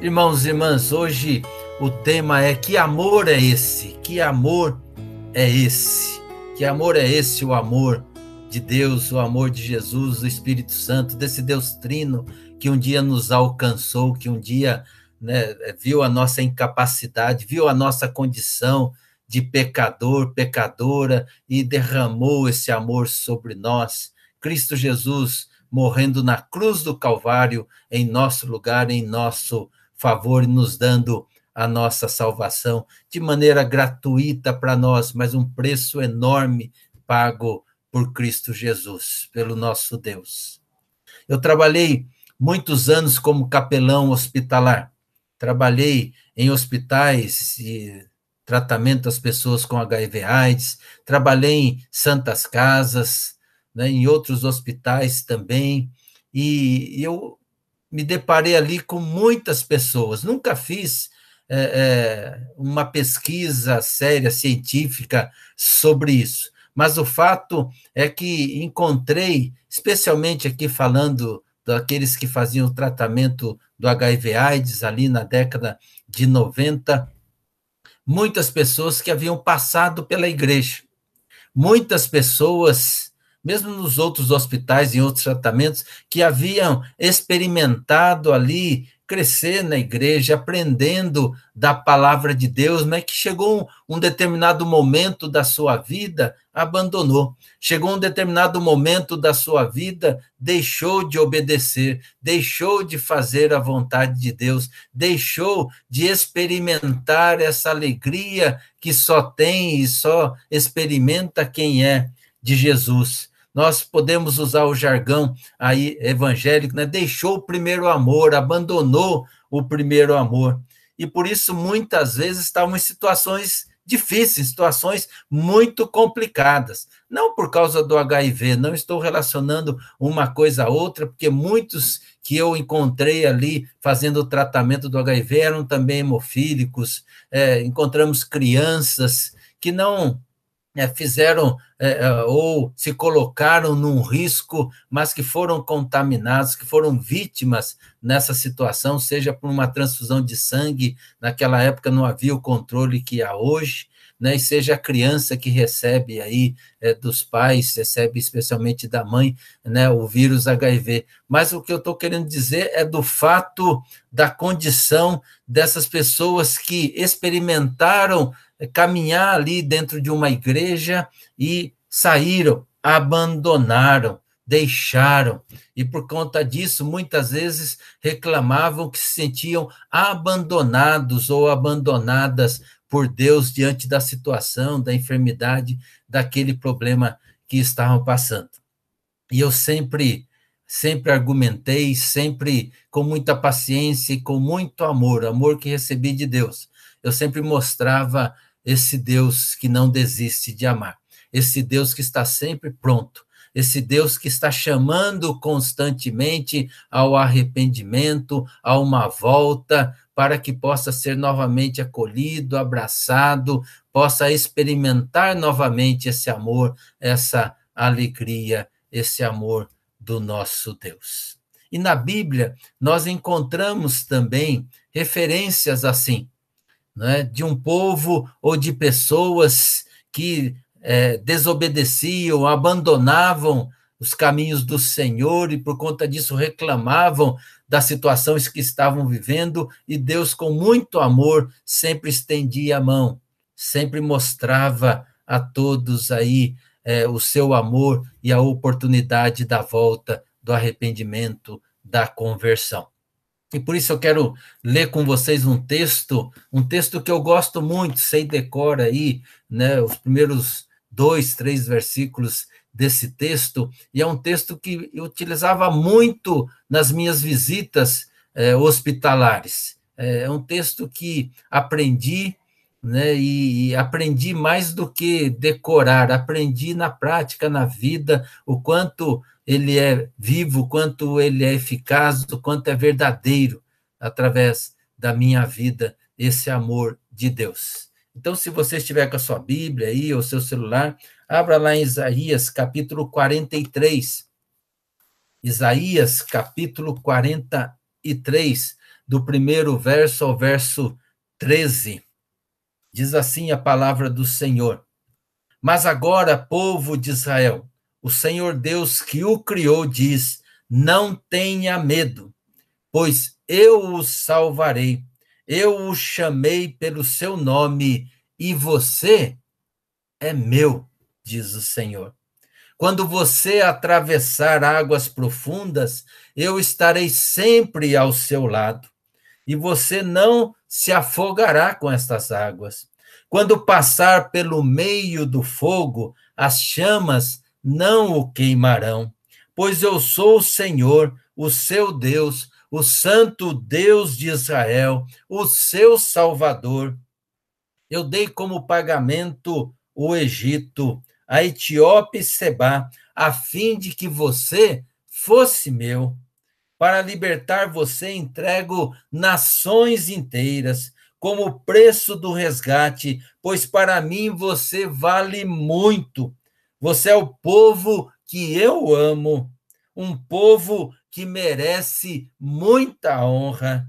Irmãos e irmãs, hoje o tema é: que amor é esse? Que amor é esse? Que amor é esse? O amor de Deus, o amor de Jesus, do Espírito Santo, desse Deus Trino que um dia nos alcançou, que um dia, né, viu a nossa incapacidade, viu a nossa condição de pecador, pecadora, e derramou esse amor sobre nós. Cristo Jesus morrendo na cruz do Calvário em nosso lugar, em nosso favor, nos dando a nossa salvação de maneira gratuita para nós, mas um preço enorme pago por Cristo Jesus, pelo nosso Deus. Eu trabalhei muitos anos como capelão hospitalar. Trabalhei em hospitais e tratamento das pessoas com HIV/AIDS, trabalhei em santas casas, né, em outros hospitais também, e eu me deparei ali com muitas pessoas. Nunca fiz uma pesquisa séria, científica sobre isso, mas o fato é que encontrei, especialmente aqui falando daqueles que faziam o tratamento do HIV/AIDS ali na década de 90, muitas pessoas que haviam passado pela igreja. Muitas pessoas, mesmo nos outros hospitais, em outros tratamentos, que haviam experimentado ali crescer na igreja, aprendendo da palavra de Deus, mas que chegou um determinado momento da sua vida, abandonou. Chegou um determinado momento da sua vida, deixou de obedecer, deixou de fazer a vontade de Deus, deixou de experimentar essa alegria que só tem e só experimenta quem é de Jesus. Nós podemos usar o jargão aí evangélico, né? Deixou o primeiro amor, abandonou o primeiro amor. E por isso, muitas vezes, estavam em situações difíceis, situações muito complicadas. Não por causa do HIV, não estou relacionando uma coisa a outra, porque muitos que eu encontrei ali fazendo o tratamento do HIV eram também hemofílicos, encontramos crianças que não fizeram ou se colocaram num risco, mas que foram contaminados, que foram vítimas nessa situação, seja por uma transfusão de sangue, naquela época não havia o controle que há hoje, né, e seja a criança que recebe aí dos pais, recebe especialmente da mãe, né, o vírus HIV. Mas o que eu estou querendo dizer é do fato da condição dessas pessoas que experimentaram caminhar ali dentro de uma igreja e saíram, abandonaram, deixaram. E por conta disso, muitas vezes reclamavam que se sentiam abandonados ou abandonadas por Deus diante da situação, da enfermidade, daquele problema que estavam passando. E eu sempre argumentei, sempre com muita paciência e com muito amor, amor que recebi de Deus. Eu sempre mostrava esse Deus que não desiste de amar, esse Deus que está sempre pronto, esse Deus que está chamando constantemente ao arrependimento, a uma volta, para que possa ser novamente acolhido, abraçado, possa experimentar novamente esse amor, essa alegria, esse amor do nosso Deus. E na Bíblia, nós encontramos também referências assim, né, de um povo ou de pessoas que desobedeciam, abandonavam os caminhos do Senhor e, por conta disso, reclamavam das situações que estavam vivendo, e Deus, com muito amor, sempre estendia a mão, sempre mostrava a todos aí o seu amor e a oportunidade da volta, do arrependimento, da conversão. E por isso eu quero ler com vocês um texto que eu gosto muito, sei decor aí, né, os primeiros 2, 3 versículos desse texto, e é um texto que eu utilizava muito nas minhas visitas hospitalares. É um texto que aprendi, né, e aprendi mais do que decorar, aprendi na prática, na vida, o quanto ele é vivo, o quanto ele é eficaz, o quanto é verdadeiro através da minha vida, esse amor de Deus. Então, se você estiver com a sua Bíblia aí, ou seu celular, abra lá em Isaías, capítulo 43. Isaías, capítulo 43, do primeiro verso ao verso 13. Diz assim a palavra do Senhor: Mas agora, povo de Israel, o Senhor Deus que o criou diz: não tenha medo, pois eu o salvarei. Eu o chamei pelo seu nome e você é meu, diz o Senhor. Quando você atravessar águas profundas, eu estarei sempre ao seu lado, e você não se afogará com estas águas. Quando passar pelo meio do fogo, as chamas não o queimarão, pois eu sou o Senhor, o seu Deus, o Santo Deus de Israel, o seu Salvador. Eu dei como pagamento o Egito, a Etiópia e Sebá, a fim de que você fosse meu. Para libertar você, entrego nações inteiras, como preço do resgate, pois para mim você vale muito. Você é o povo que eu amo, um povo que merece muita honra.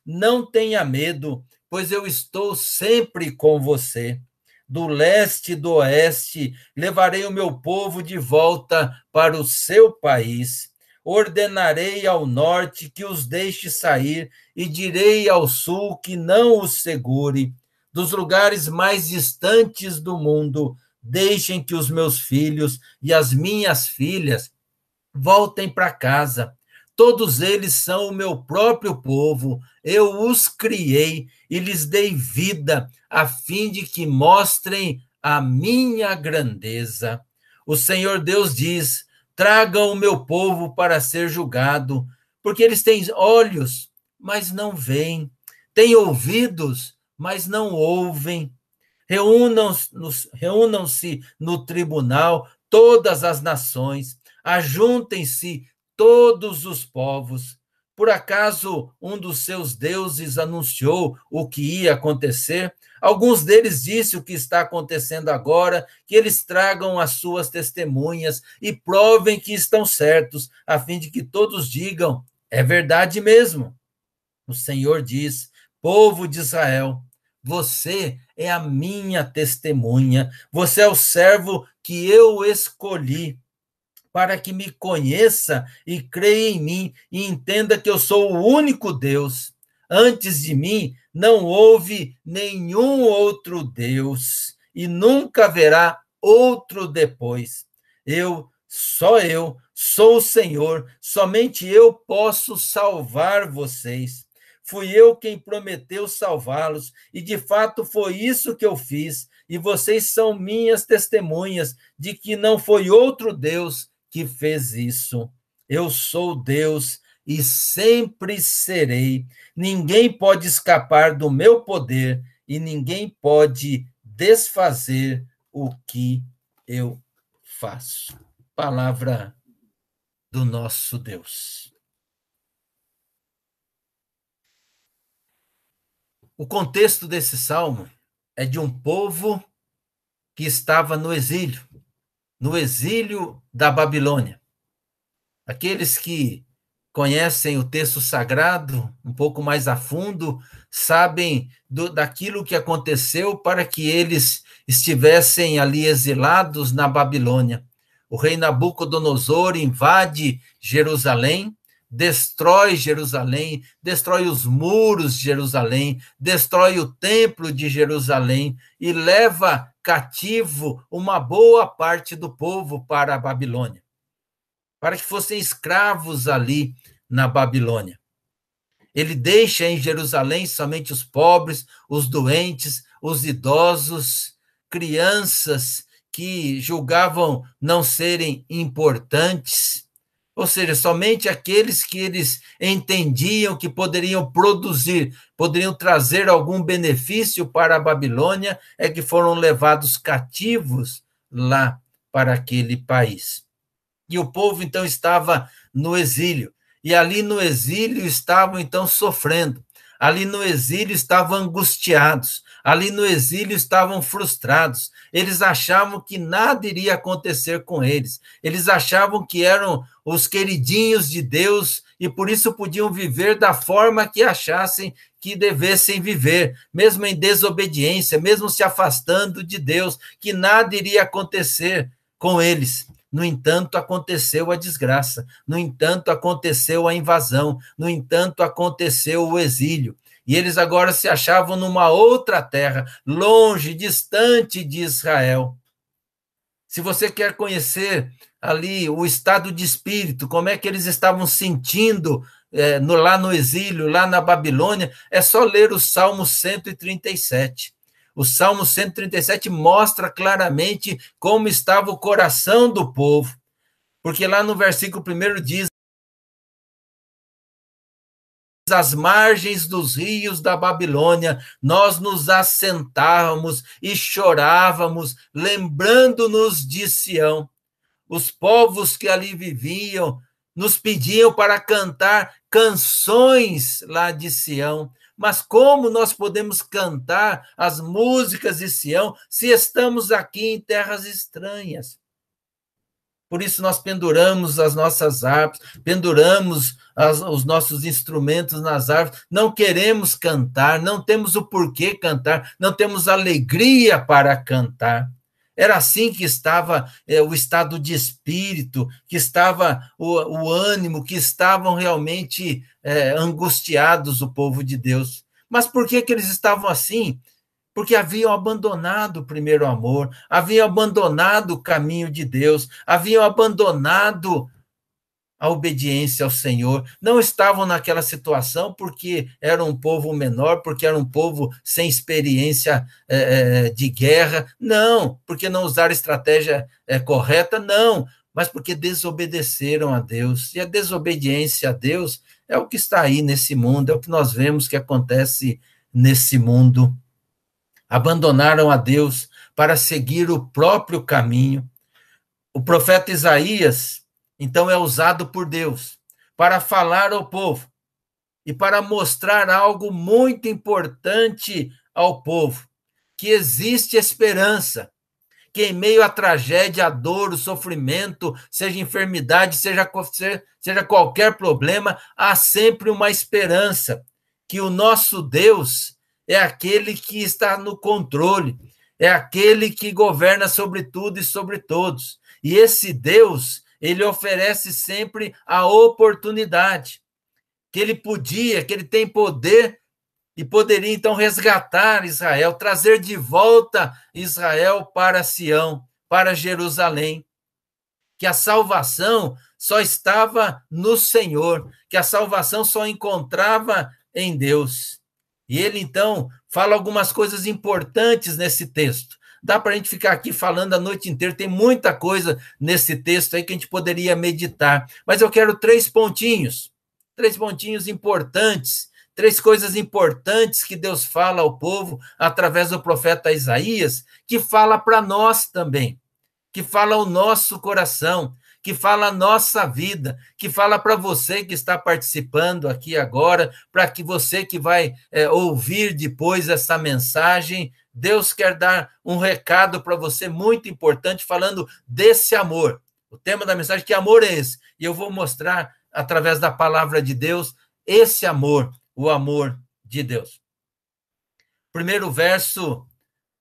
Não tenha medo, pois eu estou sempre com você. Do leste e do oeste, levarei o meu povo de volta para o seu país. Ordenarei ao norte que os deixe sair, e direi ao sul que não os segure. Dos lugares mais distantes do mundo, deixem que os meus filhos e as minhas filhas voltem para casa. Todos eles são o meu próprio povo. Eu os criei e lhes dei vida, a fim de que mostrem a minha grandeza. O Senhor Deus diz: tragam o meu povo para ser julgado, porque eles têm olhos, mas não veem, têm ouvidos, mas não ouvem. Reúnam-se no tribunal todas as nações, ajuntem-se todos os povos. Por acaso um dos seus deuses anunciou o que ia acontecer? Alguns deles disse o que está acontecendo agora, que eles tragam as suas testemunhas e provem que estão certos, a fim de que todos digam: é verdade mesmo. O Senhor diz: povo de Israel, você é a minha testemunha, você é o servo que eu escolhi para que me conheça e creia em mim e entenda que eu sou o único Deus. Antes de mim não houve nenhum outro Deus e nunca haverá outro depois. Só eu, sou o Senhor, somente eu posso salvar vocês. Fui eu quem prometeu salvá-los, e de fato foi isso que eu fiz, e vocês são minhas testemunhas de que não foi outro Deus que fez isso. Eu sou Deus e sempre serei. Ninguém pode escapar do meu poder e ninguém pode desfazer o que eu faço. Palavra do nosso Deus. O contexto desse salmo é de um povo que estava no exílio da Babilônia. Aqueles que conhecem o texto sagrado um pouco mais a fundo sabem daquilo que aconteceu para que eles estivessem ali exilados na Babilônia. O rei Nabucodonosor invade Jerusalém, destrói Jerusalém, destrói os muros de Jerusalém, destrói o templo de Jerusalém e leva cativo uma boa parte do povo para a Babilônia, para que fossem escravos ali na Babilônia. Ele deixa em Jerusalém somente os pobres, os doentes, os idosos, crianças que julgavam não serem importantes, ou seja, somente aqueles que eles entendiam que poderiam produzir, poderiam trazer algum benefício para a Babilônia, é que foram levados cativos lá para aquele país. E o povo, então, estava no exílio. E ali no exílio estavam, então, sofrendo. Ali no exílio estavam angustiados. Ali no exílio estavam frustrados. Eles achavam que nada iria acontecer com eles. Eles achavam que eram os queridinhos de Deus e por isso podiam viver da forma que achassem que devessem viver, mesmo em desobediência, mesmo se afastando de Deus, que nada iria acontecer com eles. No entanto, aconteceu a desgraça, no entanto, aconteceu a invasão, no entanto, aconteceu o exílio. E eles agora se achavam numa outra terra, longe, distante de Israel. Se você quer conhecer ali o estado de espírito, como é que eles estavam sentindo lá no exílio, lá na Babilônia, é só ler o Salmo 137. O Salmo 137 mostra claramente como estava o coração do povo, porque lá no versículo 1 diz: às margens dos rios da Babilônia, nós nos assentávamos e chorávamos, lembrando-nos de Sião. Os povos que ali viviam nos pediam para cantar canções lá de Sião. Mas como nós podemos cantar as músicas de Sião se estamos aqui em terras estranhas? Por isso nós penduramos as nossas harpas, penduramos os nossos instrumentos nas árvores, não queremos cantar, não temos o porquê cantar, não temos alegria para cantar. Era assim que estava o estado de espírito, que estava o ânimo, que estavam realmente angustiados o povo de Deus. Mas por que eles estavam assim? Porque haviam abandonado o primeiro amor, haviam abandonado o caminho de Deus, haviam abandonado a obediência ao Senhor, não estavam naquela situação porque era um povo menor, porque era um povo sem experiência de guerra, não, porque não usaram estratégia correta, não, mas porque desobedeceram a Deus, e a desobediência a Deus é o que está aí nesse mundo, é o que nós vemos que acontece nesse mundo. Abandonaram a Deus para seguir o próprio caminho. O profeta Isaías, então, é usado por Deus para falar ao povo e para mostrar algo muito importante ao povo, que existe esperança, que em meio à tragédia, à dor, o sofrimento, seja enfermidade, seja qualquer problema, há sempre uma esperança, que o nosso Deus é aquele que está no controle, é aquele que governa sobre tudo e sobre todos. E esse Deus, ele oferece sempre a oportunidade, que ele tem poder e poderia então resgatar Israel, trazer de volta Israel para Sião, para Jerusalém. Que a salvação só estava no Senhor, que a salvação só encontrava em Deus. E ele, então, fala algumas coisas importantes nesse texto. Dá para a gente ficar aqui falando a noite inteira, tem muita coisa nesse texto aí que a gente poderia meditar. Mas eu quero três pontinhos importantes, três coisas importantes que Deus fala ao povo através do profeta Isaías, que fala para nós também, que fala ao nosso coração, que fala a nossa vida, que fala para você que está participando aqui agora, para que você que vai ouvir depois essa mensagem, Deus quer dar um recado para você muito importante, falando desse amor. O tema da mensagem, que amor é esse? E eu vou mostrar, através da palavra de Deus, esse amor, o amor de Deus. O primeiro verso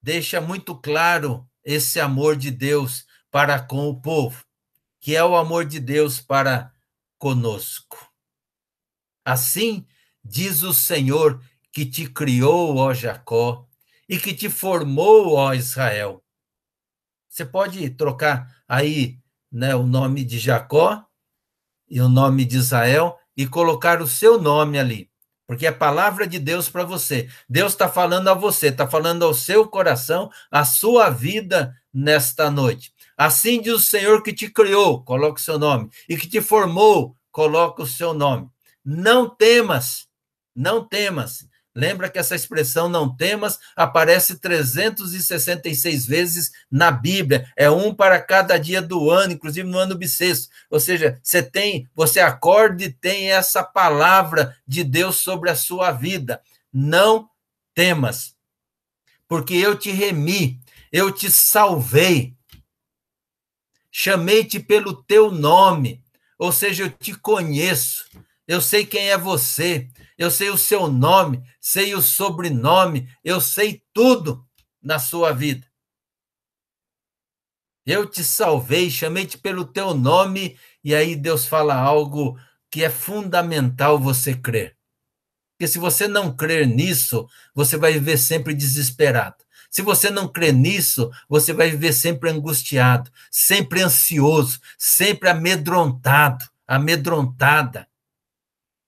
deixa muito claro esse amor de Deus para com o povo, que é o amor de Deus para conosco. Assim diz o Senhor que te criou, ó Jacó, e que te formou, ó Israel. Você pode trocar aí, né, o nome de Jacó e o nome de Israel e colocar o seu nome ali, porque é a palavra de Deus para você. Deus está falando a você, está falando ao seu coração, à sua vida nesta noite. Assim diz o Senhor que te criou, coloca o seu nome, e que te formou, coloca o seu nome. Não temas, não temas. Lembra que essa expressão não temas aparece 366 vezes na Bíblia, é um para cada dia do ano, inclusive no ano bissexto. Ou seja, você acorda e tem essa palavra de Deus sobre a sua vida. Não temas, porque eu te remi, eu te salvei, chamei-te pelo teu nome, ou seja, eu te conheço. Eu sei quem é você, eu sei o seu nome, sei o sobrenome, eu sei tudo na sua vida. Eu te salvei, chamei-te pelo teu nome, e aí Deus fala algo que é fundamental você crer. Porque se você não crer nisso, você vai viver sempre desesperado. Se você não crer nisso, você vai viver sempre angustiado, sempre ansioso, sempre amedrontado, amedrontada.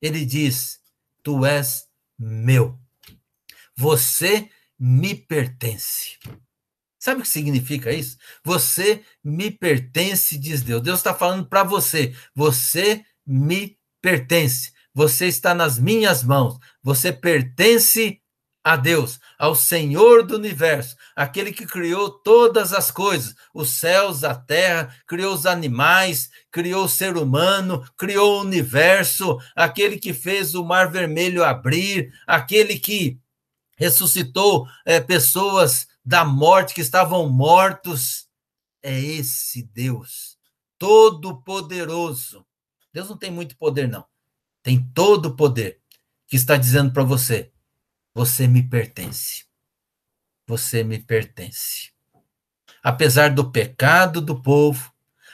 Ele diz: Tu és meu. Você me pertence. Sabe o que significa isso? Você me pertence, diz Deus. Deus está falando para você. Você me pertence. Você está nas minhas mãos. Você pertence a Deus, ao Senhor do universo, aquele que criou todas as coisas, os céus, a terra, criou os animais, criou o ser humano, criou o universo, aquele que fez o mar vermelho abrir, aquele que ressuscitou pessoas da morte que estavam mortos. É esse Deus todo-poderoso. Deus não tem muito poder, não. Tem todo o poder que está dizendo para você: você me pertence. Você me pertence. Apesar do pecado do povo,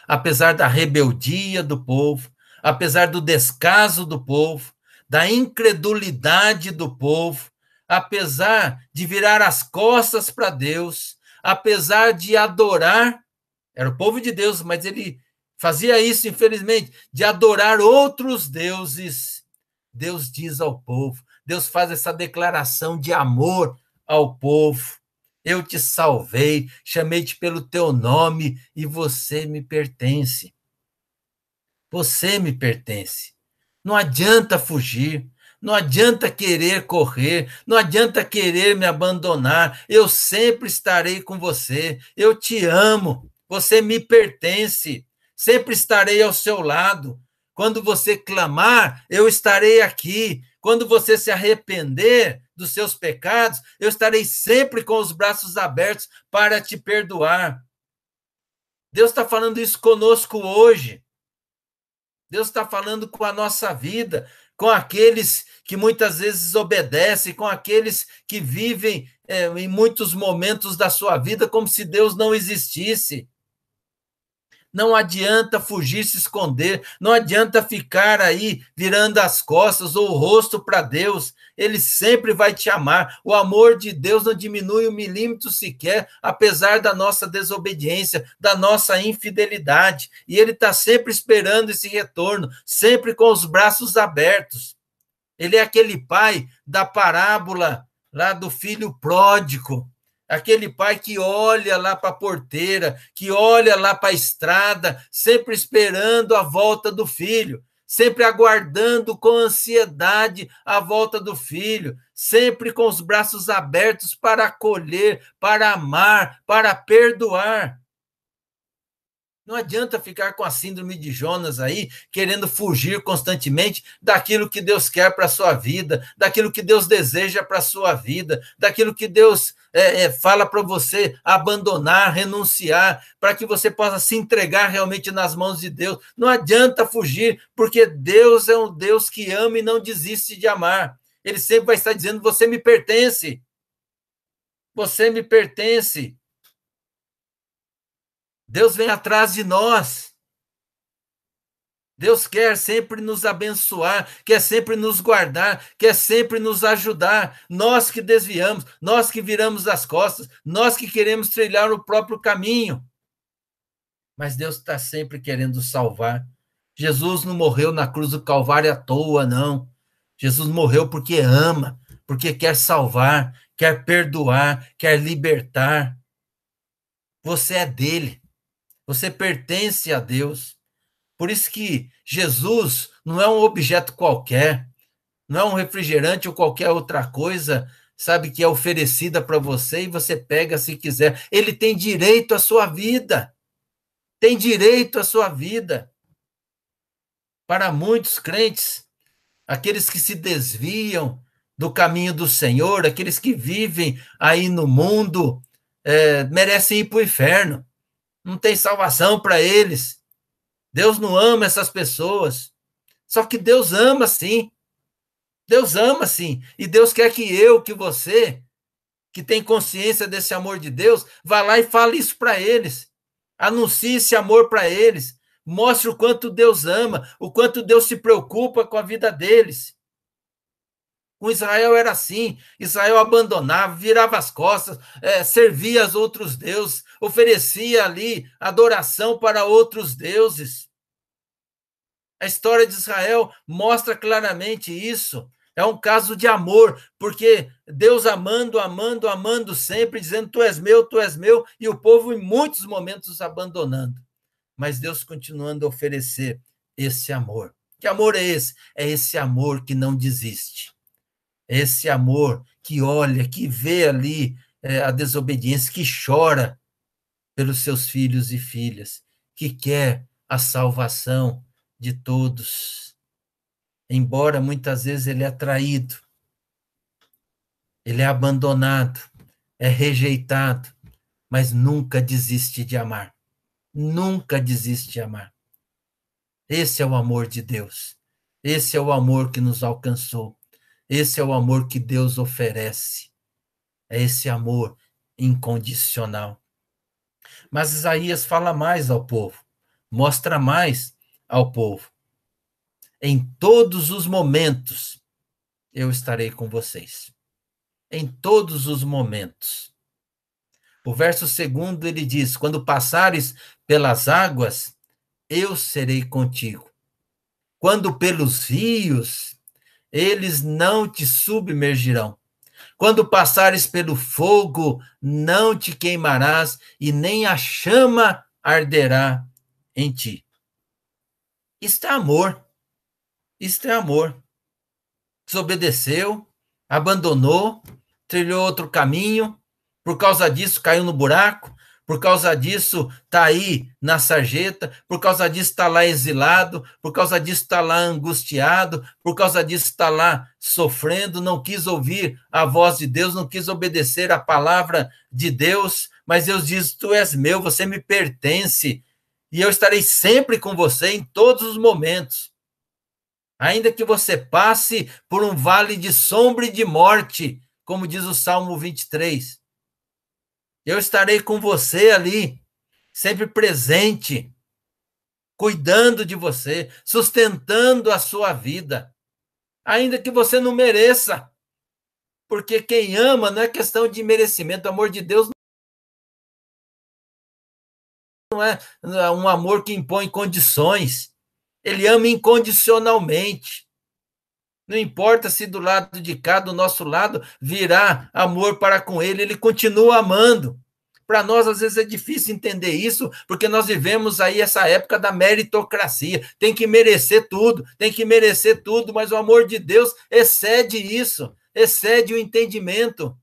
apesar da rebeldia do povo, apesar do descaso do povo, da incredulidade do povo, apesar de virar as costas para Deus, apesar de adorar, era o povo de Deus, mas ele fazia isso, infelizmente, de adorar outros deuses. Deus diz ao povo, Deus faz essa declaração de amor ao povo: eu te salvei, chamei-te pelo teu nome e você me pertence. Você me pertence. Não adianta fugir, não adianta querer correr, não adianta querer me abandonar. Eu sempre estarei com você. Eu te amo. Você me pertence. Sempre estarei ao seu lado. Quando você clamar, eu estarei aqui. Quando você se arrepender dos seus pecados, eu estarei sempre com os braços abertos para te perdoar. Deus está falando isso conosco hoje. Deus está falando com a nossa vida, com aqueles que muitas vezes obedecem, com aqueles que vivem em muitos momentos da sua vida como se Deus não existisse. Não adianta fugir, se esconder, não adianta ficar aí virando as costas ou o rosto para Deus. Ele sempre vai te amar. O amor de Deus não diminui um milímetro sequer, apesar da nossa desobediência, da nossa infidelidade. E ele está sempre esperando esse retorno, sempre com os braços abertos. Ele é aquele pai da parábola lá do filho pródigo. Aquele pai que olha lá para a porteira, que olha lá para a estrada, sempre esperando a volta do filho, sempre aguardando com ansiedade a volta do filho, sempre com os braços abertos para acolher, para amar, para perdoar. Não adianta ficar com a síndrome de Jonas aí, querendo fugir constantemente daquilo que Deus quer para a sua vida, daquilo que Deus deseja para a sua vida, daquilo que Deus fala para você abandonar, renunciar, para que você possa se entregar realmente nas mãos de Deus. Não adianta fugir, porque Deus é um Deus que ama e não desiste de amar. Ele sempre vai estar dizendo: você me pertence. Você me pertence. Deus vem atrás de nós. Deus quer sempre nos abençoar, quer sempre nos guardar, quer sempre nos ajudar. Nós que desviamos, nós que viramos as costas, nós que queremos trilhar o próprio caminho. Mas Deus está sempre querendo salvar. Jesus não morreu na cruz do Calvário à toa, não. Jesus morreu porque ama, porque quer salvar, quer perdoar, quer libertar. Você é dele. Você pertence a Deus. Por isso que Jesus não é um objeto qualquer, não é um refrigerante ou qualquer outra coisa, sabe, que é oferecida para você e você pega se quiser. Ele tem direito à sua vida. Tem direito à sua vida. Para muitos crentes, aqueles que se desviam do caminho do Senhor, aqueles que vivem aí no mundo, merecem ir para o inferno. Não tem salvação para eles. Deus não ama essas pessoas. Só que Deus ama, sim. Deus ama, sim. E Deus quer que eu, que você, que tem consciência desse amor de Deus, vá lá e fale isso para eles. Anuncie esse amor para eles. Mostre o quanto Deus ama, o quanto Deus se preocupa com a vida deles. Com Israel era assim. Israel abandonava, virava as costas, servia aos outros deuses, oferecia ali adoração para outros deuses. A história de Israel mostra claramente isso. É um caso de amor, porque Deus amando, amando, amando sempre, dizendo: tu és meu, e o povo em muitos momentos abandonando. Mas Deus continuando a oferecer esse amor. Que amor é esse? É esse amor que não desiste. É esse amor que olha, que vê ali a desobediência, que chora pelos seus filhos e filhas, que quer a salvação de todos. Embora muitas vezes ele é traído, ele é abandonado, é rejeitado, mas nunca desiste de amar. Nunca desiste de amar. Esse é o amor de Deus. Esse é o amor que nos alcançou. Esse é o amor que Deus oferece. É esse amor incondicional. Mas Isaías fala mais ao povo, mostra mais ao povo. Em todos os momentos eu estarei com vocês. Em todos os momentos. O verso 2 ele diz: quando passares pelas águas, eu serei contigo. Quando pelos rios, eles não te submergirão. Quando passares pelo fogo, não te queimarás, e nem a chama arderá em ti. Isto é amor. Isto é amor. Desobedeceu, abandonou, trilhou outro caminho, por causa disso caiu no buraco, por causa disso está aí na sarjeta, por causa disso está lá exilado, por causa disso está lá angustiado, por causa disso está lá sofrendo, não quis ouvir a voz de Deus, não quis obedecer a palavra de Deus, mas Deus diz: tu és meu, você me pertence, e eu estarei sempre com você em todos os momentos. Ainda que você passe por um vale de sombra e de morte, como diz o Salmo 23, eu estarei com você ali, sempre presente, cuidando de você, sustentando a sua vida, ainda que você não mereça, porque quem ama não é questão de merecimento, o amor de Deus não é um amor que impõe condições, ele ama incondicionalmente. Não importa se do lado de cá, do nosso lado, virá amor para com ele, ele continua amando. Para nós, às vezes, é difícil entender isso, porque nós vivemos aí essa época da meritocracia. Tem que merecer tudo, mas o amor de Deus excede isso, excede o entendimento.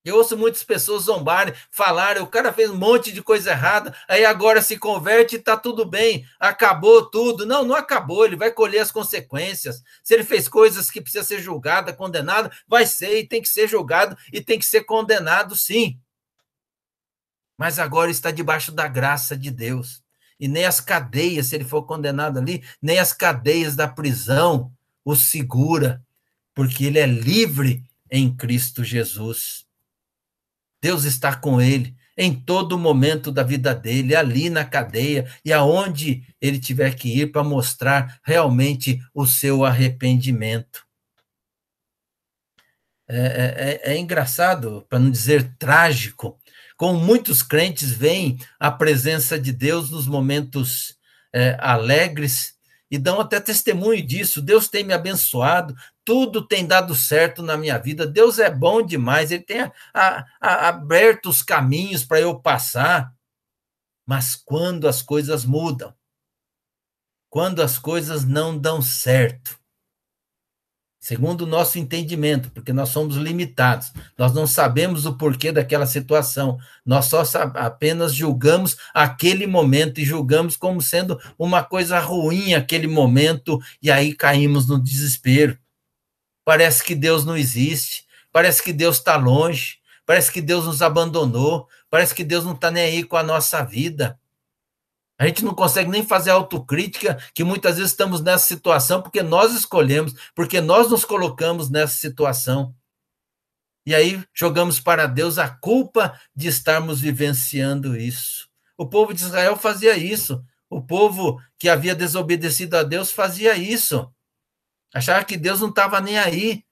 Eu ouço muitas pessoas zombarem, falarem: o cara fez um monte de coisa errada, aí agora se converte e está tudo bem, acabou tudo. Não, não acabou, ele vai colher as consequências. Se ele fez coisas que precisa ser julgado, condenado, vai ser e tem que ser julgado e tem que ser condenado, sim. Mas agora está debaixo da graça de Deus. E nem as cadeias, se ele for condenado ali, nem as cadeias da prisão o segura, porque ele é livre em Cristo Jesus. Deus está com ele em todo momento da vida dele, ali na cadeia e aonde ele tiver que ir para mostrar realmente o seu arrependimento. É engraçado, para não dizer trágico, como muitos crentes veem a presença de Deus nos momentos alegres e dão até testemunho disso. Deus tem me abençoado, tudo tem dado certo na minha vida, Deus é bom demais, ele tem aberto os caminhos para eu passar. Mas quando as coisas mudam, quando as coisas não dão certo, segundo o nosso entendimento, porque nós somos limitados, nós não sabemos o porquê daquela situação, nós só apenas julgamos aquele momento e julgamos como sendo uma coisa ruim aquele momento, e aí caímos no desespero. Parece que Deus não existe, parece que Deus está longe, parece que Deus nos abandonou, parece que Deus não está nem aí com a nossa vida. A gente não consegue nem fazer autocrítica, que muitas vezes estamos nessa situação porque nós escolhemos, porque nós nos colocamos nessa situação. E aí jogamos para Deus a culpa de estarmos vivenciando isso. O povo de Israel fazia isso. O povo que havia desobedecido a Deus fazia isso. Achava que Deus não estava nem aí.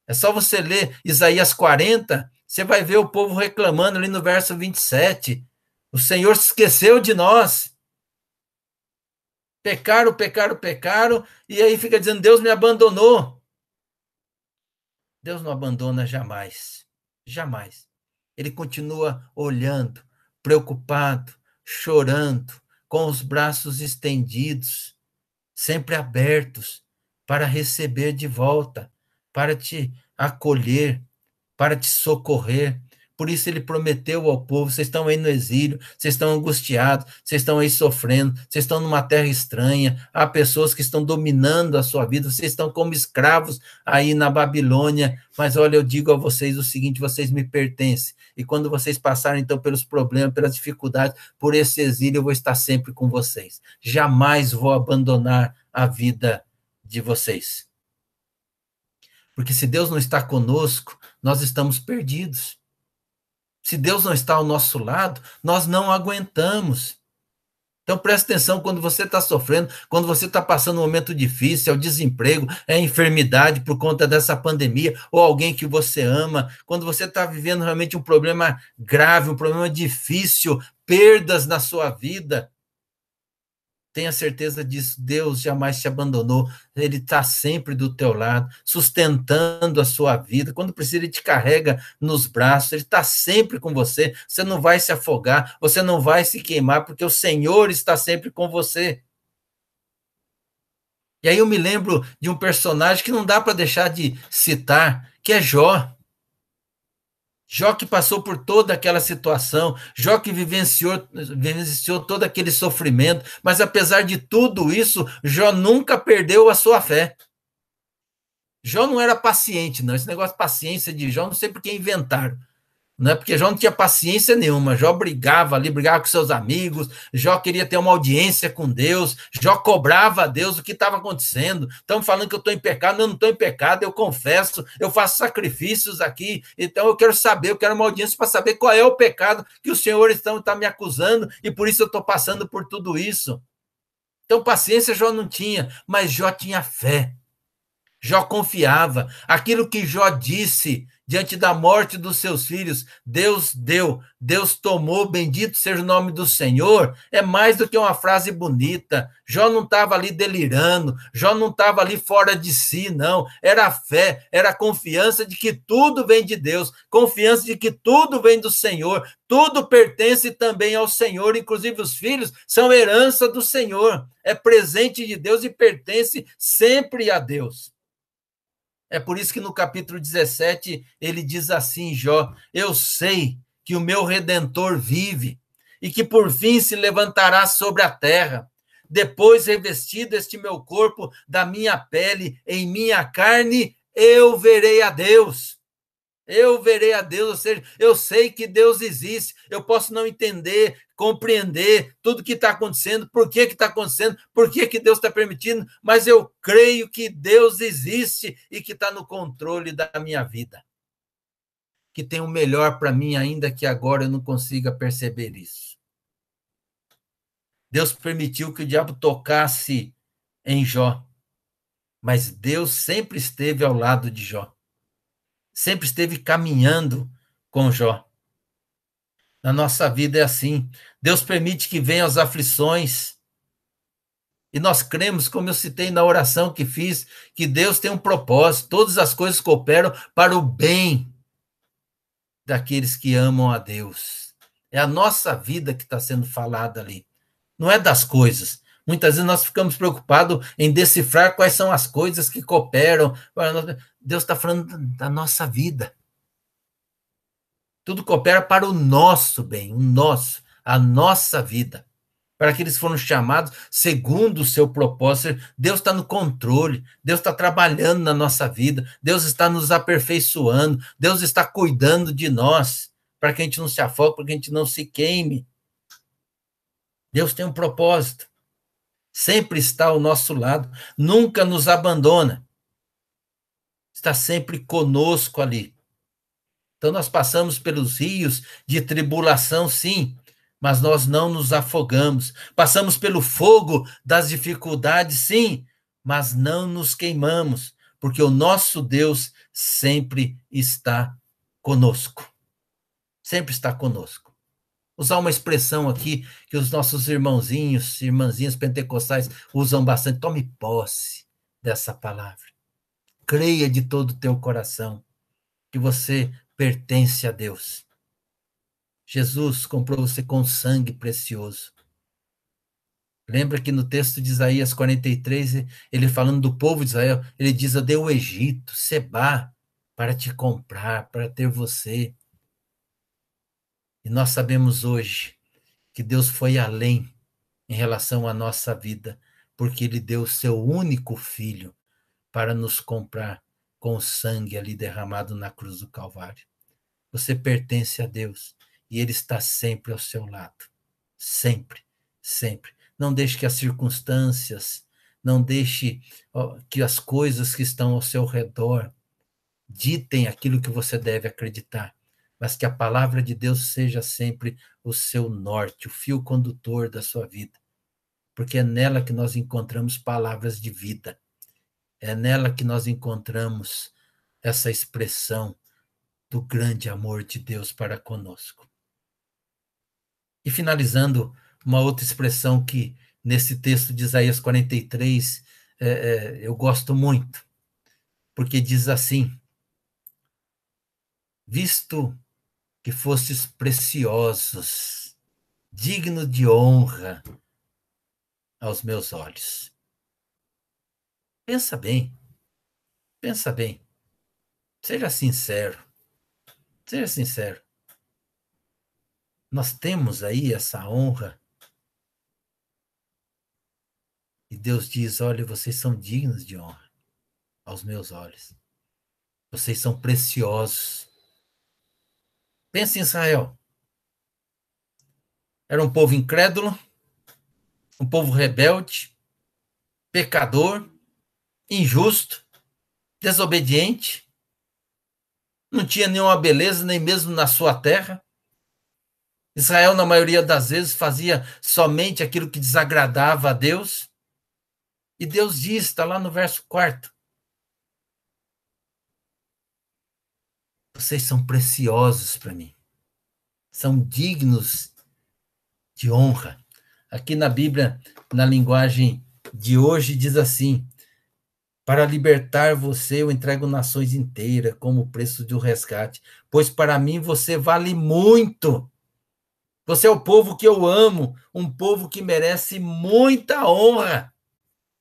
É só você ler Isaías 40, você vai ver o povo reclamando ali no verso 27. O Senhor se esqueceu de nós. Pecaram, pecaram, pecaram, e aí fica dizendo, Deus me abandonou. Deus não abandona jamais. Jamais. Ele continua olhando, preocupado, chorando, com os braços estendidos, sempre abertos para receber de volta, para te acolher, para te socorrer. Por isso ele prometeu ao povo, vocês estão aí no exílio, vocês estão angustiados, vocês estão aí sofrendo, vocês estão numa terra estranha, há pessoas que estão dominando a sua vida, vocês estão como escravos aí na Babilônia, mas olha, eu digo a vocês o seguinte, vocês me pertencem, e quando vocês passarem então pelos problemas, pelas dificuldades, por esse exílio, eu vou estar sempre com vocês, jamais vou abandonar a vida de vocês. Porque se Deus não está conosco, nós estamos perdidos. Se Deus não está ao nosso lado, nós não aguentamos. Então preste atenção quando você está sofrendo, quando você está passando um momento difícil, é o desemprego, é a enfermidade por conta dessa pandemia, ou alguém que você ama, quando você está vivendo realmente um problema grave, um problema difícil, perdas na sua vida, tenha certeza disso, Deus jamais te abandonou, Ele está sempre do teu lado, sustentando a sua vida, quando precisa Ele te carrega nos braços, Ele está sempre com você, você não vai se afogar, você não vai se queimar, porque o Senhor está sempre com você. E aí eu me lembro de um personagem que não dá para deixar de citar, que é Jó. Jó que passou por toda aquela situação, Jó que vivenciou todo aquele sofrimento, mas apesar de tudo isso, Jó nunca perdeu a sua fé. Jó não era paciente, não. Esse negócio de paciência de Jó, não sei por que inventaram. Não é porque Jó não tinha paciência nenhuma. Jó brigava ali, brigava com seus amigos. Jó queria ter uma audiência com Deus. Jó cobrava a Deus o que estava acontecendo. Estão falando que eu estou em pecado. Eu não estou em pecado, eu confesso. Eu faço sacrifícios aqui. Então eu quero saber, eu quero uma audiência para saber qual é o pecado que o Senhor está me acusando e por isso eu estou passando por tudo isso. Então paciência Jó não tinha, mas Jó tinha fé. Jó confiava. Aquilo que Jó disse diante da morte dos seus filhos, Deus deu, Deus tomou, bendito seja o nome do Senhor, é mais do que uma frase bonita. Jó não estava ali delirando, Jó não estava ali fora de si, não. Era fé, era confiança de que tudo vem de Deus, confiança de que tudo vem do Senhor, tudo pertence também ao Senhor, inclusive os filhos são herança do Senhor, é presente de Deus e pertence sempre a Deus. É por isso que no capítulo 17 ele diz assim, Jó, eu sei que o meu Redentor vive e que por fim se levantará sobre a terra. Depois revestido este meu corpo da minha pele, em minha carne, eu verei a Deus. Eu verei a Deus, ou seja, eu sei que Deus existe, eu posso não entender, compreender tudo que está acontecendo, por que está acontecendo, por que Deus está permitindo, mas eu creio que Deus existe e que está no controle da minha vida. Que tem o melhor para mim, ainda que agora eu não consiga perceber isso. Deus permitiu que o diabo tocasse em Jó, mas Deus sempre esteve ao lado de Jó. Sempre esteve caminhando com Jó. Na nossa vida é assim. Deus permite que venham as aflições. E nós cremos, como eu citei na oração que fiz, que Deus tem um propósito. Todas as coisas cooperam para o bem daqueles que amam a Deus. É a nossa vida que está sendo falada ali. Não é das coisas. Muitas vezes nós ficamos preocupados em decifrar quais são as coisas que cooperam. Deus está falando da nossa vida. Tudo coopera para o nosso bem, a nossa vida. Para aqueles que foram chamados segundo o seu propósito. Deus está no controle, Deus está trabalhando na nossa vida, Deus está nos aperfeiçoando, Deus está cuidando de nós, para que a gente não se afogue, para que a gente não se queime. Deus tem um propósito. Sempre está ao nosso lado, nunca nos abandona. Está sempre conosco ali. Então nós passamos pelos rios de tribulação, sim, mas nós não nos afogamos. Passamos pelo fogo das dificuldades, sim, mas não nos queimamos, porque o nosso Deus sempre está conosco. Sempre está conosco. Usar uma expressão aqui que os nossos irmãozinhos, irmãzinhas pentecostais usam bastante. Tome posse dessa palavra. Creia de todo o teu coração que você pertence a Deus. Jesus comprou você com sangue precioso. Lembra que no texto de Isaías 43, ele falando do povo de Israel, ele diz: eu dei o Egito, Sebá, para te comprar, para ter você. E nós sabemos hoje que Deus foi além em relação à nossa vida, porque ele deu o seu único filho para nos comprar com o sangue ali derramado na cruz do Calvário. Você pertence a Deus e ele está sempre ao seu lado. Sempre, sempre. Não deixe que as circunstâncias, não deixe que as coisas que estão ao seu redor ditem aquilo que você deve acreditar, mas que a palavra de Deus seja sempre o seu norte, o fio condutor da sua vida, porque é nela que nós encontramos palavras de vida, é nela que nós encontramos essa expressão do grande amor de Deus para conosco. E finalizando, uma outra expressão que nesse texto de Isaías 43 eu gosto muito, porque diz assim: visto que fostes preciosos, digno de honra aos meus olhos. Pensa bem, pensa bem, seja sincero, seja sincero. Nós temos aí essa honra. E Deus diz: olha, vocês são dignos de honra aos meus olhos. Vocês são preciosos. Pense em Israel. Era um povo incrédulo, um povo rebelde, pecador, injusto, desobediente. Não tinha nenhuma beleza, nem mesmo na sua terra. Israel, na maioria das vezes, fazia somente aquilo que desagradava a Deus. E Deus diz, está lá no verso 4, vocês são preciosos para mim. São dignos de honra. Aqui na Bíblia, na linguagem de hoje, diz assim: para libertar você, eu entrego nações inteiras como o preço de um resgate, pois para mim você vale muito. Você é o povo que eu amo, um povo que merece muita honra.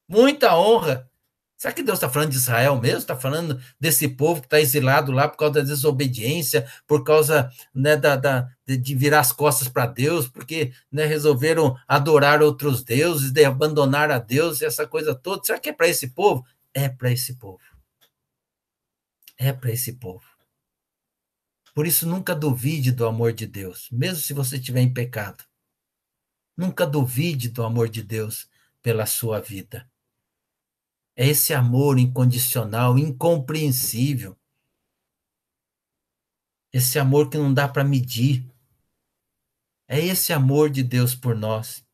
Muita honra. Será que Deus está falando de Israel mesmo? Está falando desse povo que está exilado lá por causa da desobediência, por causa, né, de virar as costas para Deus, porque, né, resolveram adorar outros deuses, de abandonar a Deus, essa coisa toda. Será que é para esse povo? É para esse povo. É para esse povo. Por isso, nunca duvide do amor de Deus, mesmo se você estiver em pecado. Nunca duvide do amor de Deus pela sua vida. É esse amor incondicional, incompreensível. Esse amor que não dá para medir. É esse amor de Deus por nós.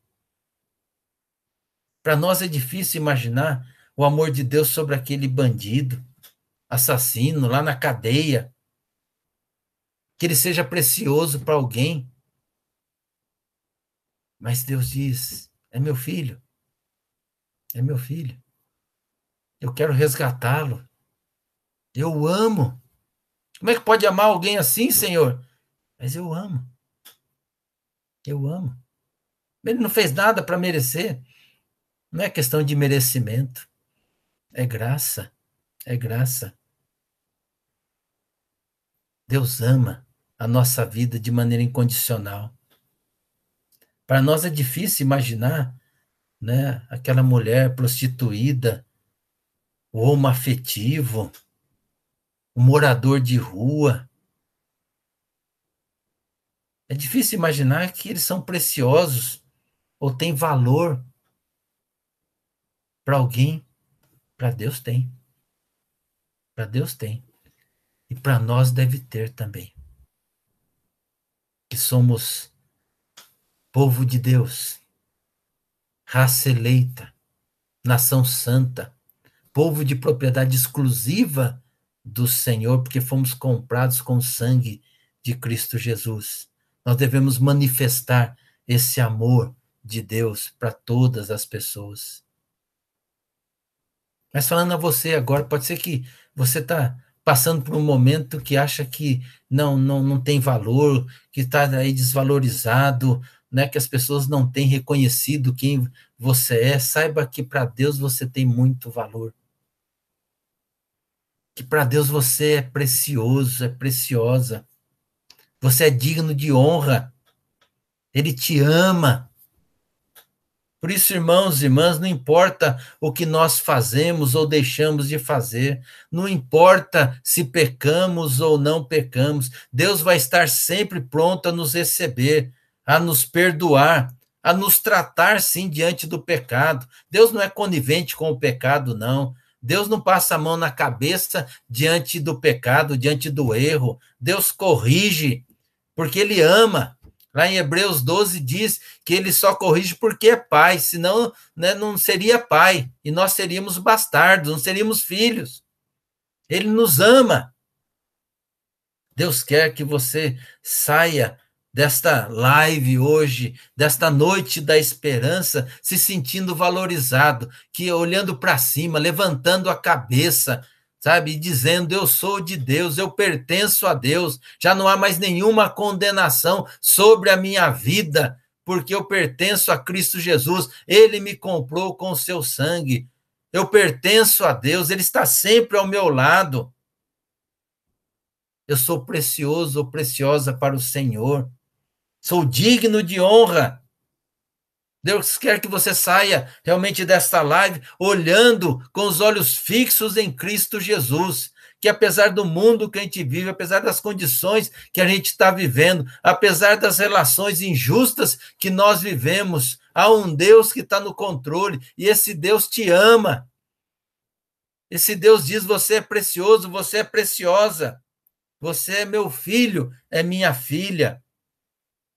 Para nós é difícil imaginar o amor de Deus sobre aquele bandido, assassino, lá na cadeia. Que ele seja precioso para alguém. Mas Deus diz: é meu filho. É meu filho. Eu quero resgatá-lo. Eu o amo. Como é que pode amar alguém assim, Senhor? Mas eu amo. Eu amo. Ele não fez nada para merecer. Não é questão de merecimento. É graça. É graça. Deus ama a nossa vida de maneira incondicional. Para nós é difícil imaginar, né, aquela mulher prostituída, o homoafetivo, o morador de rua. É difícil imaginar que eles são preciosos ou tem valor para alguém, para Deus tem. Para Deus tem. E para nós deve ter também. Que somos povo de Deus, raça eleita, nação santa, povo de propriedade exclusiva do Senhor, porque fomos comprados com o sangue de Cristo Jesus. Nós devemos manifestar esse amor de Deus para todas as pessoas. Mas falando a você agora, pode ser que você está passando por um momento que acha que não tem valor, que está aí desvalorizado, né, que as pessoas não têm reconhecido quem você é. Saiba que para Deus você tem muito valor. Que para Deus você é precioso, é preciosa. Você é digno de honra. Ele te ama. Por isso, irmãos e irmãs, não importa o que nós fazemos ou deixamos de fazer, não importa se pecamos ou não pecamos, Deus vai estar sempre pronto a nos receber, a nos perdoar, a nos tratar, sim, diante do pecado. Deus não é conivente com o pecado, não. Deus não passa a mão na cabeça diante do pecado, diante do erro. Deus corrige, porque Ele ama. Lá em Hebreus 12 diz que ele só corrige porque é pai, senão, né, não seria pai, e nós seríamos bastardos, não seríamos filhos. Ele nos ama. Deus quer que você saia desta live hoje, desta noite da esperança, se sentindo valorizado, que olhando para cima, levantando a cabeça, sabe, e dizendo: eu sou de Deus, eu pertenço a Deus, já não há mais nenhuma condenação sobre a minha vida, porque eu pertenço a Cristo Jesus, Ele me comprou com o seu sangue, eu pertenço a Deus, Ele está sempre ao meu lado. Eu sou precioso ou preciosa para o Senhor. Sou digno de honra. Deus quer que você saia realmente desta live olhando com os olhos fixos em Cristo Jesus. Que apesar do mundo que a gente vive, apesar das condições que a gente está vivendo, apesar das relações injustas que nós vivemos, há um Deus que está no controle e esse Deus te ama. Esse Deus diz: você é precioso, você é preciosa. Você é meu filho, é minha filha,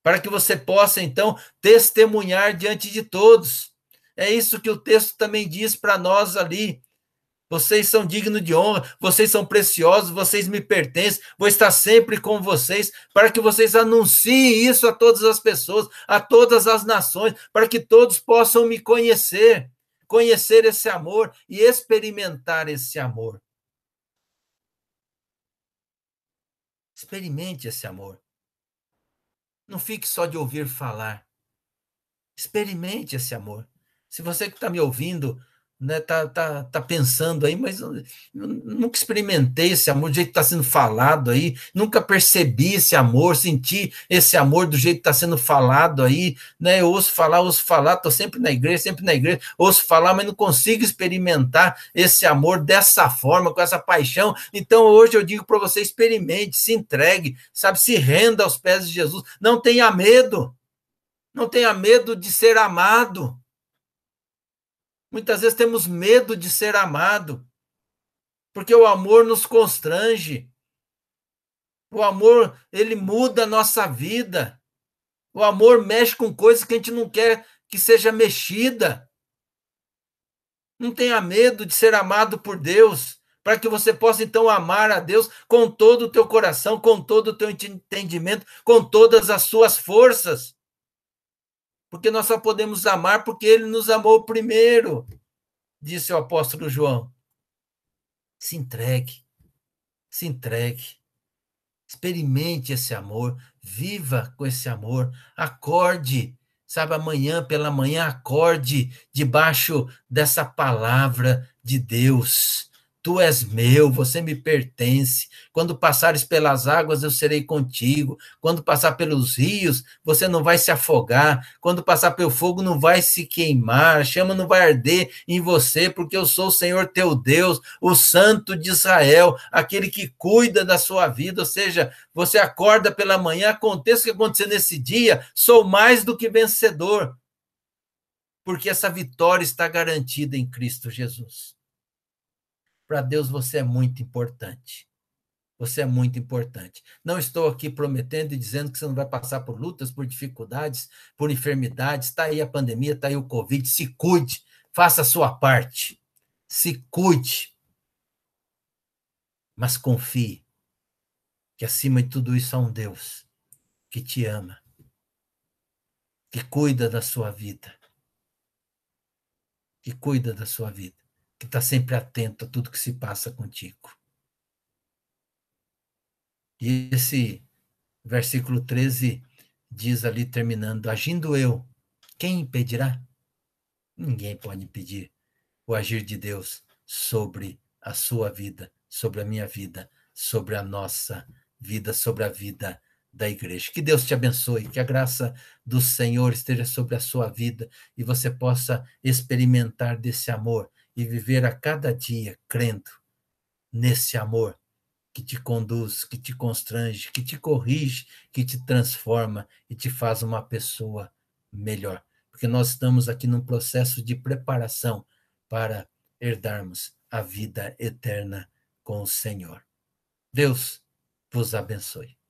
para que você possa, então, testemunhar diante de todos. É isso que o texto também diz para nós ali. Vocês são dignos de honra, vocês são preciosos, vocês me pertencem, vou estar sempre com vocês, para que vocês anunciem isso a todas as pessoas, a todas as nações, para que todos possam me conhecer, conhecer esse amor e experimentar esse amor. Experimente esse amor. Não fique só de ouvir falar. Experimente esse amor. Se você que está me ouvindo, né, tá pensando aí, mas eu nunca experimentei esse amor do jeito que está sendo falado aí, nunca percebi esse amor, senti esse amor do jeito que está sendo falado aí, né? Eu ouço falar, estou sempre na igreja, ouço falar, mas não consigo experimentar esse amor dessa forma, com essa paixão. Então hoje eu digo para você: experimente, se entregue, sabe, se renda aos pés de Jesus, não tenha medo. Não tenha medo de ser amado. Muitas vezes temos medo de ser amado, porque o amor nos constrange. O amor, ele muda a nossa vida. O amor mexe com coisas que a gente não quer que seja mexida. Não tenha medo de ser amado por Deus, para que você possa então amar a Deus com todo o teu coração, com todo o teu entendimento, com todas as suas forças. Porque nós só podemos amar porque ele nos amou primeiro, disse o apóstolo João. Se entregue, se entregue. Experimente esse amor, viva com esse amor, acorde, sabe, amanhã pela manhã, acorde debaixo dessa palavra de Deus. Tu és meu, você me pertence. Quando passares pelas águas, eu serei contigo. Quando passar pelos rios, você não vai se afogar. Quando passar pelo fogo, não vai se queimar. A chama não vai arder em você, porque eu sou o Senhor teu Deus, o Santo de Israel, aquele que cuida da sua vida. Ou seja, você acorda pela manhã, aconteça o que acontecer nesse dia, sou mais do que vencedor. porque essa vitória está garantida em Cristo Jesus. Para Deus você é muito importante. Você é muito importante. Não estou aqui prometendo e dizendo que você não vai passar por lutas, por dificuldades, por enfermidades. Está aí a pandemia, está aí o Covid. Se cuide, faça a sua parte. Se cuide. Mas confie que acima de tudo isso há um Deus que te ama, que cuida da sua vida, que cuida da sua vida, que está sempre atento a tudo que se passa contigo. E esse versículo 13 diz ali, terminando: agindo eu, quem impedirá? Ninguém pode impedir o agir de Deus sobre a sua vida, sobre a minha vida, sobre a nossa vida, sobre a vida da igreja. Que Deus te abençoe, que a graça do Senhor esteja sobre a sua vida e você possa experimentar desse amor e viver a cada dia crendo nesse amor que te conduz, que te constrange, que te corrige, que te transforma e te faz uma pessoa melhor. Porque nós estamos aqui num processo de preparação para herdarmos a vida eterna com o Senhor. Deus vos abençoe.